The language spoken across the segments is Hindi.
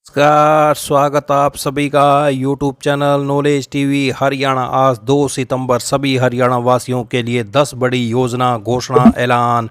नमस्कार, स्वागत आप सभी का YouTube channel knowledge TV Haryana. आज 2 सितंबर सभी हरियाणा वासियों के लिए 10 बड़ी योजना घोषणा ऐलान।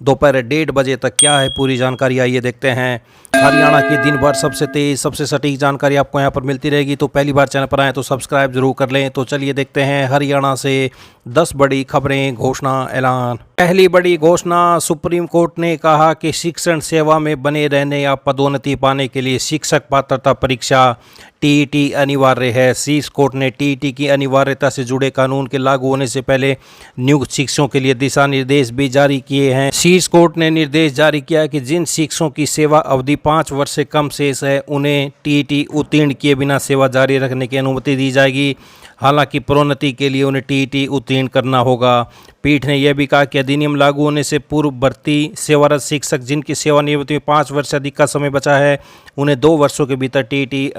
दोपहर 1:30 बजे तक क्या है पूरी जानकारी, आइए देखते हैं। हरियाणा की दिन भर सबसे तेज सबसे सटीक जानकारी आपको यहाँ पर मिलती रहेगी। तो पहली बार चैनल पर आए तो सब्सक्राइब जरूर कर लें। तो चलिए देखते हैं हरियाणा से 10 बड़ी खबरें घोषणा ऐलान। पहली बड़ी घोषणा, सुप्रीम कोर्ट ने कहा कि शिक्षण सेवा में बने रहने या पदोन्नति पाने के लिए शिक्षक पात्रता परीक्षा टीईटी अनिवार्य है। शीर्ष कोर्ट ने टीईटी की अनिवार्यता से जुड़े कानून के लागू होने से पहले नियुक्त शिक्षकों के लिए दिशा निर्देश भी जारी किए हैं। शीर्ष कोर्ट ने निर्देश जारी किया कि जिन शिक्षकों की सेवा अवधि 5 वर्ष से कम शेष है उन्हें टीईटी उत्तीर्ण किए बिना सेवा जारी रखने की अनुमति दी जाएगी। हालांकि प्रोन्नति के लिए उन्हें टीईटी उत्तीर्ण करना होगा। पीठ ने यह भी कहा कि अधिनियम लागू होने से पूर्व भर्ती सेवारत शिक्षक जिनकी सेवानिवृत्ति में 5 वर्ष से अधिक का समय बचा है उन्हें 2 वर्षों के भीतर टीईटी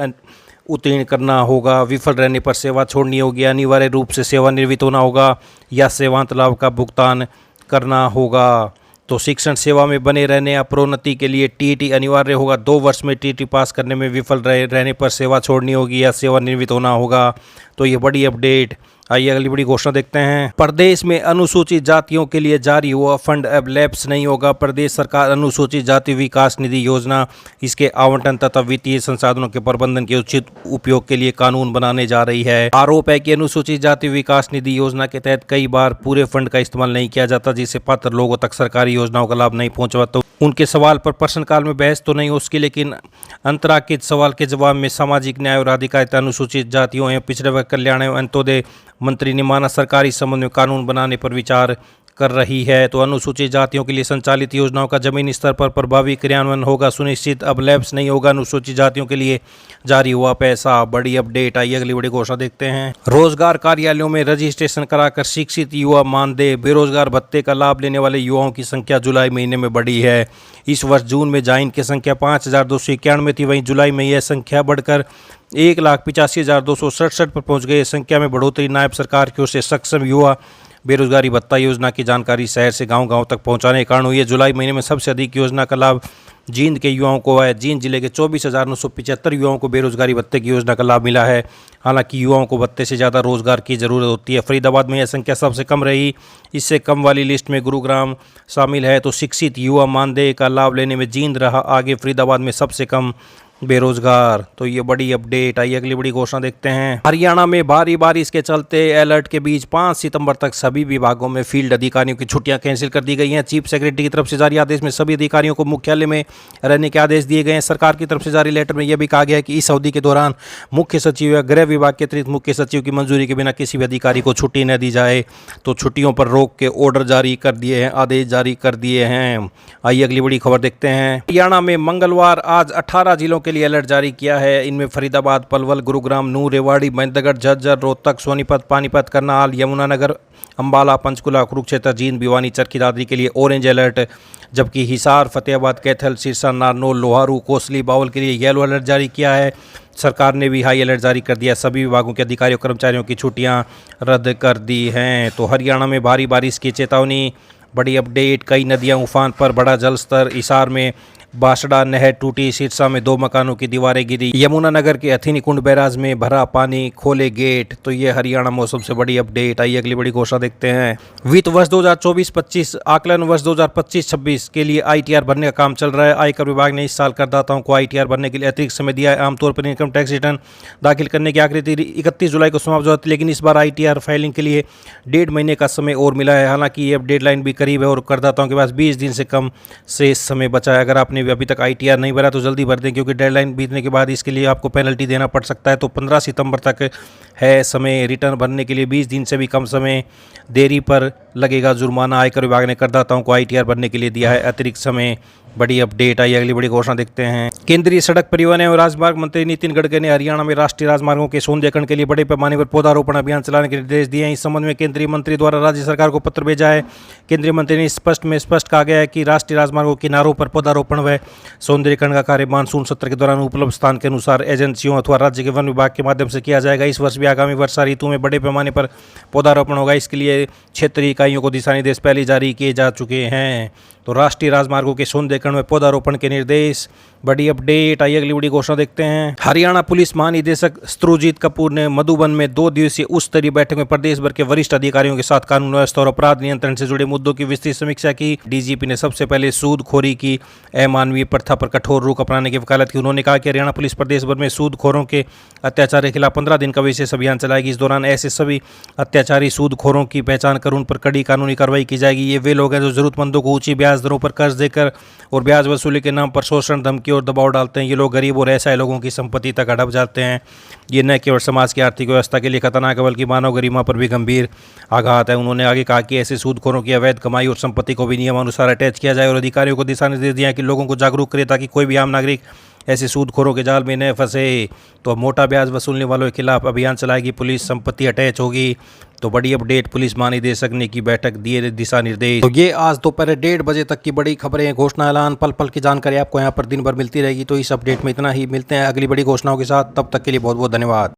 उत्तीर्ण करना होगा। विफल रहने पर सेवा छोड़नी होगी, अनिवार्य रूप से सेवानिवृत्त होना होगा या सेवांत लाभ का भुगतान करना होगा। तो शिक्षण सेवा में बने रहने या प्रोन्नति के लिए टीईटी अनिवार्य होगा। 2 वर्ष में टीईटी पास करने में विफल रहने पर सेवा छोड़नी होगी या सेवानिवृत्त होना होगा। तो ये बड़ी अपडेट। आइए अगली बड़ी घोषणा देखते हैं। प्रदेश में अनुसूचित जातियों के लिए जारी हुआ फंड अब लैप्स नहीं होगा। प्रदेश सरकार अनुसूचित जाति विकास निधि योजना, इसके आवंटन तथा वित्तीय संसाधनों के प्रबंधन के उचित उपयोग के लिए कानून बनाने जा रही है। आरोप है कि अनुसूचित जाति विकास निधि योजना के तहत कई बार पूरे फंड का इस्तेमाल नहीं किया जाता, जिससे पात्र लोगों तक सरकारी योजनाओं का लाभ नहीं पहुंच पाता। उनके सवाल पर प्रश्नकाल में बहस तो नहीं हो सकी, लेकिन अंतराकित सवाल के जवाब में सामाजिक न्याय और अधिकारिता, अनुसूचित जातियों एवं पिछड़े वर्ग कल्याण एवं अंत्योदय मंत्री ने माना सरकार इस संबंध में कानून बनाने पर विचार कर रही है। तो अनुसूचित जातियों के लिए संचालित योजनाओं का जमीनी स्तर पर प्रभावी क्रियान्वयन होगा सुनिश्चित। अब लैप्स नहीं होगा अनुसूचित जातियों के लिए जारी हुआ पैसा। बड़ी अपडेट। आइए अगली बड़ी घोषणा देखते हैं। रोजगार कार्यालयों में रजिस्ट्रेशन कराकर शिक्षित युवा मानदेय बेरोजगार भत्ते का लाभ लेने वाले युवाओं की संख्या जुलाई महीने में बढ़ी है। इस वर्ष जून में ज्वाइन की संख्या 5291 थी, वहीं जुलाई में यह संख्या बढ़कर 1,85,267 पर पहुंच गई। संख्या में बढ़ोतरी नायब सरकार की ओर से सक्षम युवा बेरोजगारी भत्ता योजना की जानकारी शहर से गांव-गांव तक पहुंचाने के कारण हुई है। जुलाई महीने में सबसे अधिक योजना का लाभ जींद के युवाओं को है। जींद जिले के 24,975 युवाओं को बेरोजगारी भत्ते की योजना का लाभ मिला है। हालांकि युवाओं को भत्ते से ज़्यादा रोजगार की ज़रूरत होती है। फरीदाबाद में यह संख्या सबसे कम रही। इससे कम वाली लिस्ट में गुरुग्राम शामिल है। तो शिक्षित युवा मानदेय का लाभ लेने में जींद रहा आगे, फरीदाबाद में सबसे कम बेरोजगार। तो ये बड़ी अपडेट। आइए अगली बड़ी घोषणा देखते हैं। हरियाणा में भारी बारिश के चलते अलर्ट के बीच 5 सितंबर तक सभी विभागों में फील्ड अधिकारियों की छुट्टियां कैंसिल कर दी गई हैं। चीफ सेक्रेटरी की तरफ से जारी आदेश में सभी अधिकारियों को मुख्यालय में रहने के आदेश दिए गए हैं। सरकार की तरफ से जारी लेटर में यह भी कहा गया है कि इस अवधि के दौरान मुख्य सचिव या गृह विभाग के अतिरिक्त मुख्य सचिव की मंजूरी के बिना किसी भी अधिकारी को छुट्टी न दी जाए। तो छुट्टियों पर रोक के ऑर्डर जारी कर दिए हैं, आदेश जारी कर दिए हैं। आइए अगली बड़ी खबर देखते हैं। हरियाणा में मंगलवार आज 18 जिलों के लिए अलर्ट जारी किया है। इनमें फरीदाबाद, पलवल, गुरुग्राम, नूंह, रेवाड़ी, महेंद्रगढ़, झज्जर, रोहतक, सोनीपत, पानीपत, करनाल, यमुनानगर, अंबाला, पंचकुला, कुरुक्षेत्र, जींद, भिवानी, चरखी दादरी के लिए ऑरेंज अलर्ट, जबकि हिसार, फतेहाबाद, कैथल, सिरसा, नारनौल, लोहारू, कोसली, बावल के लिए येलो अलर्ट जारी किया है। सरकार ने भी हाई अलर्ट जारी कर दिया। सभी विभागों के अधिकारियों कर्मचारियों की छुट्टियां रद्द कर दी हैं। तो हरियाणा में भारी बारिश की चेतावनी। बड़ी अपडेट। कई नदियां उफान पर, बड़ा जलस्तर। हिसार में बासड़ा नहर टूटी, सिरसा में 2 मकानों की दीवारें गिरी, यमुनानगर के हथिनी कुंड बैराज में भरा पानी, खोले गेट। तो ये हरियाणा मौसम से बड़ी अपडेट। आइए अगली बड़ी घोषणा देखते हैं। वित्त वर्ष 2024-25 आकलन वर्ष 2025-26 के लिए आईटीआर भरने का काम चल रहा है। आयकर विभाग ने इस साल करदाताओं को आईटीआर भरने के लिए अतिरिक्त समय दिया है। आमतौर पर इनकम टैक्स रिटर्न दाखिल करने की आखिरी तारीख 31 जुलाई को समाप्त हो जाती है, लेकिन इस बार आईटीआर फाइलिंग के लिए 1.5 महीने का समय और मिला है। हालांकि ये डेडलाइन भी करीब है और करदाताओं के पास 20 दिन से कम से समय बचा है। अगर आपने अभी तक आईटीआर नहीं भरा तो जल्दी भर दें, क्योंकि डेडलाइन बीतने के बाद इसके लिए आपको पेनल्टी देना पड़ सकता है। तो 15 सितंबर तक है समय। रिटर्न भरने के लिए 20 दिन से भी कम समय देरी पर लगेगा जुर्माना। आयकर विभाग ने करदाताओं को आईटीआर भरने के लिए दिया है अतिरिक्त समय। बड़ी अपडेट। आई अगली बड़ी घोषणा देखते हैं। केंद्रीय सड़क परिवहन एवं राजमार्ग मंत्री नितिन गडकरी ने हरियाणा में राष्ट्रीय राजमार्गों के सौंदर्यीकरण के लिए बड़े पैमाने पर पौधारोपण अभियान चलाने के निर्देश दिए हैं। इस संबंध में केंद्रीय मंत्री द्वारा राज्य सरकार को पत्र भेजा है। केंद्रीय मंत्री ने स्पष्ट कहा गया है कि राष्ट्रीय राजमार्गों के किनारों पर पौधारोपण व सौंदर्यीकरण का कार्य मानसून सत्र के दौरान उपलब्ध स्थान के अनुसार एजेंसियों अथवा राज्य के वन विभाग के माध्यम से किया जाएगा। इस वर्ष भी आगामी वर्षा ऋतु में बड़े पैमाने पर पौधारोपण होगा। इसके लिए क्षेत्रीय इकाइयों को दिशा निर्देश पहले जारी किए जा चुके हैं। तो राष्ट्रीय राजमार्गों के सौंदर्यीकरण में पौधारोपण के निर्देश। बड़ी अपडेट। आइए अगली बड़ी घोषणा देखते हैं। हरियाणा पुलिस महानिदेशक सुरजीत कपूर ने मधुबन में 2 दिवसीय उच्च स्तरीय बैठक में प्रदेश भर के वरिष्ठ अधिकारियों के साथ कानून व्यवस्था और अपराध नियंत्रण से जुड़े मुद्दों की विस्तृत समीक्षा की। डीजीपी ने सबसे पहले सूदखोरी की अमानवीय प्रथा पर कठोर रुख अपनाने की वकालत की। उन्होंने कहा कि हरियाणा पुलिस प्रदेश भर में सूदखोरों के अत्याचार के खिलाफ 15 दिन का विशेष अभियान चलाएगी। इस दौरान ऐसे सभी अत्याचारी सूदखोरों की पहचान कर उन पर कड़ी कानूनी कार्रवाई की जाएगी। ये वे लोग हैं जो जरूरतमंदों को ऊंची ब्याज दरों पर कर्ज देकर और ब्याज वसूली के नाम पर शोषण, धमकी और दबाव डालते हैं। ये लोग गरीब और असहाय लोगों की संपत्ति तक हड़प जाते हैं। ये न केवल समाज की आर्थिक व्यवस्था के लिए खतरनाक है बल्कि मानव गरिमा पर भी गंभीर आघात है। उन्होंने आगे कहा कि ऐसे सूदखोरों की अवैध कमाई और संपत्ति को भी नियमानुसार अटैच किया जाए और अधिकारियों को दिशा निर्देश दिया कि लोगों को जागरूक करें ताकि कोई भी आम नागरिक ऐसे सूदखोरों के जाल में न फंसे। तो मोटा ब्याज वसूलने वालों के खिलाफ अभियान चलाएगी पुलिस, संपत्ति अटैच होगी। तो बड़ी अपडेट, पुलिस महानिदेशक ने की बैठक, दिए दिशा निर्देश। तो ये आज दोपहर 1:30 बजे तक की बड़ी खबरें, घोषणा, ऐलान, पल पल की जानकारी आपको यहाँ पर दिन भर मिलती रहेगी। तो इस अपडेट में इतना ही। मिलते हैं अगली बड़ी घोषणाओं के साथ, तब तक के लिए बहुत बहुत धन्यवाद।